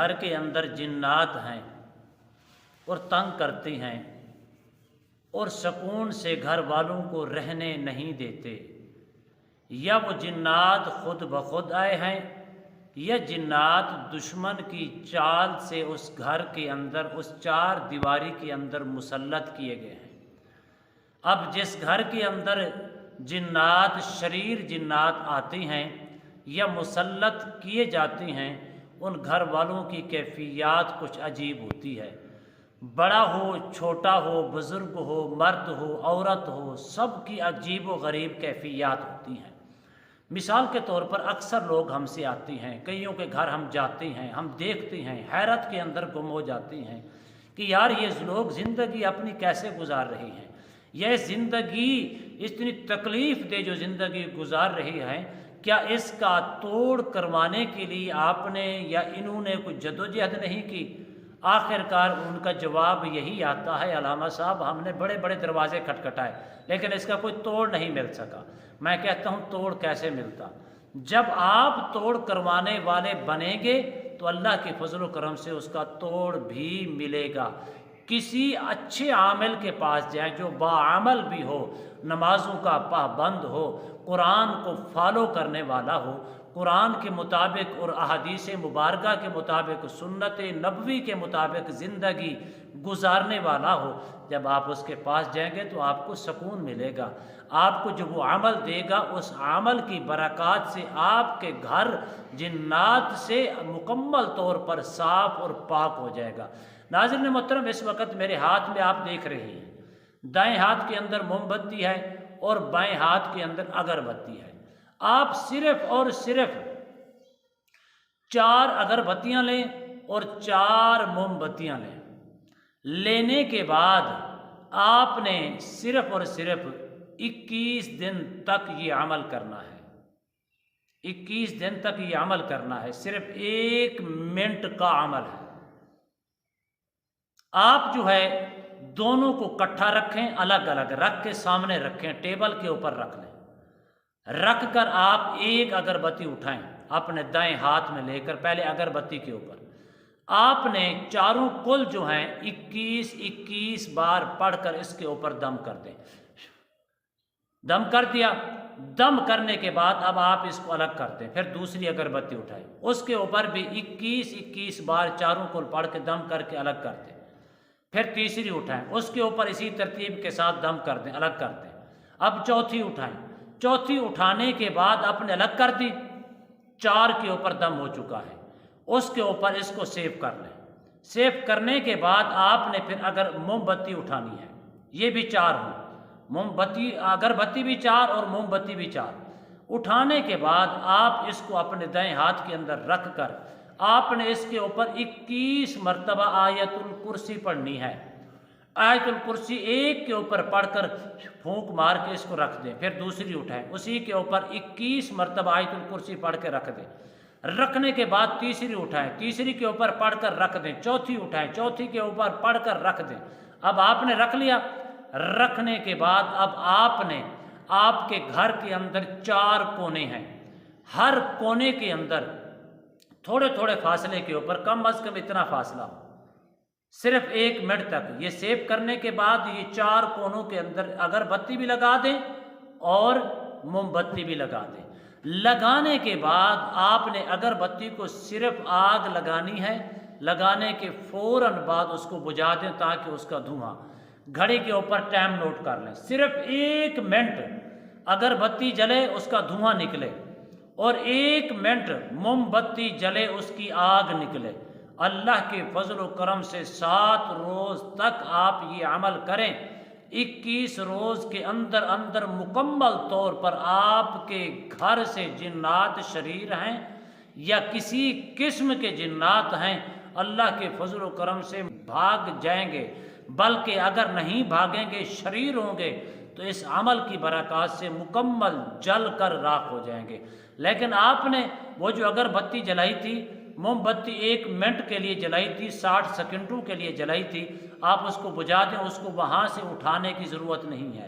گھر کے اندر جنات ہیں اور تنگ کرتی ہیں اور سکون سے گھر والوں کو رہنے نہیں دیتے، یا وہ جنات خود بخود آئے ہیں یا جنات دشمن کی چال سے اس گھر کے اندر، اس چار دیواری کے اندر مسلط کیے گئے ہیں۔ اب جس گھر کے اندر جنات، شریر جنات آتی ہیں یا مسلط کیے جاتی ہیں، ان گھر والوں کی کیفیات کچھ عجیب ہوتی ہے۔ بڑا ہو، چھوٹا ہو، بزرگ ہو، مرد ہو، عورت ہو، سب کی عجیب و غریب کیفیات ہوتی ہیں۔ مثال کے طور پر اکثر لوگ ہم سے آتی ہیں، کئیوں کے گھر ہم جاتے ہیں، ہم دیکھتے ہیں، حیرت کے اندر گم ہو جاتی ہیں کہ یار یہ لوگ زندگی اپنی کیسے گزار رہی ہیں، یہ زندگی اتنی تکلیف دہ جو زندگی گزار رہی ہے، کیا اس کا توڑ کروانے کے لیے آپ نے یا انہوں نے کوئی جدوجہد نہیں کی؟ آخر کار ان کا جواب یہی آتا ہے، علامہ صاحب ہم نے بڑے بڑے دروازے کھٹکھٹائے لیکن اس کا کوئی توڑ نہیں مل سکا۔ میں کہتا ہوں توڑ کیسے ملتا؟ جب آپ توڑ کروانے والے بنیں گے تو اللہ کے فضل و کرم سے اس کا توڑ بھی ملے گا۔ کسی اچھے عامل کے پاس جائیں جو باعمل بھی ہو، نمازوں کا پابند ہو، قرآن کو فالو کرنے والا ہو، قرآن کے مطابق اور احادیث مبارکہ کے مطابق، سنت نبوی کے مطابق زندگی گزارنے والا ہو، جب آپ اس کے پاس جائیں گے تو آپ کو سکون ملے گا۔ آپ کو جو وہ عمل دے گا، اس عمل کی برکات سے آپ کے گھر جنات سے مکمل طور پر صاف اور پاک ہو جائے گا۔ ناظرین محترم، اس وقت میرے ہاتھ میں آپ دیکھ رہے ہیں، دائیں ہاتھ کے اندر موم بتی ہے اور بائیں ہاتھ کے اندر اگربتی ہے۔ آپ صرف اور صرف 4 اگربتیاں لیں اور 4 موم بتیاں لیں۔ لینے کے بعد آپ نے صرف اور صرف 21 دن تک یہ عمل کرنا ہے۔ 21 دن تک یہ عمل کرنا ہے، صرف 1 منٹ کا عمل ہے۔ آپ جو ہے دونوں کو کٹھا رکھیں، الگ الگ رکھ کے سامنے رکھیں، ٹیبل کے اوپر رکھ لیں۔ رکھ کر آپ 1 اگربتی اٹھائیں اپنے دائیں ہاتھ میں لے کر، پہلے اگربتی کے اوپر آپ نے چاروں کل جو ہیں 21 بار پڑھ کر اس کے اوپر دم کر دیں۔ دم کر دیا، دم کرنے کے بعد اب آپ اس کو الگ کر دیں، پھر دوسری اگربتی اٹھائیں، اس کے اوپر بھی 21 بار چاروں کو پڑھ کے دم کر کے الگ کر دیں، پھر تیسری اٹھائیں، اس کے اوپر اسی ترتیب کے ساتھ دم کر دیں، الگ کر دیں۔ اب چوتھی اٹھائیں، چوتھی اٹھانے کے بعد آپ نے الگ کر دی، 4 کے اوپر دم ہو چکا ہے، اس کے اوپر اس کو سیو کر لیں۔ سیو کرنے کے بعد آپ نے پھر اگر موم بتی اٹھانی ہے، یہ بھی 4 ہوں، موم بتی اگربتی بھی 4 اور موم بتی بھی 4۔ اٹھانے کے بعد آپ اس کو اپنے دائیں ہاتھ کے اندر رکھ کر آپ نے اس کے اوپر 21 مرتبہ آیت الکرسی پڑھنی ہے۔ آیت الکرسی 1 کے اوپر پڑھ کر پھونک مار کے اس کو رکھ دیں، پھر دوسری اٹھائیں، اسی کے اوپر 21 مرتبہ آیت الکرسی پڑھ کے رکھ دیں۔ رکھنے کے بعد تیسری اٹھائیں، تیسری کے اوپر پڑھ کر رکھ دیں، چوتھی اٹھائیں، چوتھی کے اوپر پڑھ کر رکھ دیں۔ اب آپ نے رکھ لیا، رکھنے کے بعد اب آپ نے آپ کے گھر کے اندر 4 کونے ہیں، ہر کونے کے اندر تھوڑے تھوڑے فاصلے کے اوپر کم از کم اتنا فاصلہ ہو، صرف 1 منٹ تک۔ یہ سیو کرنے کے بعد یہ 4 کونوں کے اندر اگربتی بھی لگا دیں اور موم بتی بھی لگا دیں۔ لگانے کے بعد آپ نے اگربتی کو صرف آگ لگانی ہے، لگانے کے فوراً بعد اس کو بجھا دیں تاکہ اس کا دھواں، گھڑی کے اوپر ٹائم نوٹ کر لیں، صرف 1 منٹ اگربتی جلے اس کا دھواں نکلے اور 1 منٹ موم بتی جلے اس کی آگ نکلے۔ اللہ کے فضل و کرم سے 7 روز تک آپ یہ عمل کریں، 21 روز کے اندر اندر مکمل طور پر آپ کے گھر سے جنات شریر ہیں یا کسی قسم کے جنات ہیں، اللہ کے فضل و کرم سے بھاگ جائیں گے، بلکہ اگر نہیں بھاگیں گے، شریر ہوں گے، تو اس عمل کی برکات سے مکمل جل کر راکھ ہو جائیں گے۔ لیکن آپ نے وہ جو اگربتی جلائی تھی، موم بتی 1 منٹ کے لیے جلائی تھی، 60 سیکنڈوں کے لیے جلائی تھی، آپ اس کو بجھا دیں، اس کو وہاں سے اٹھانے کی ضرورت نہیں ہے۔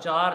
4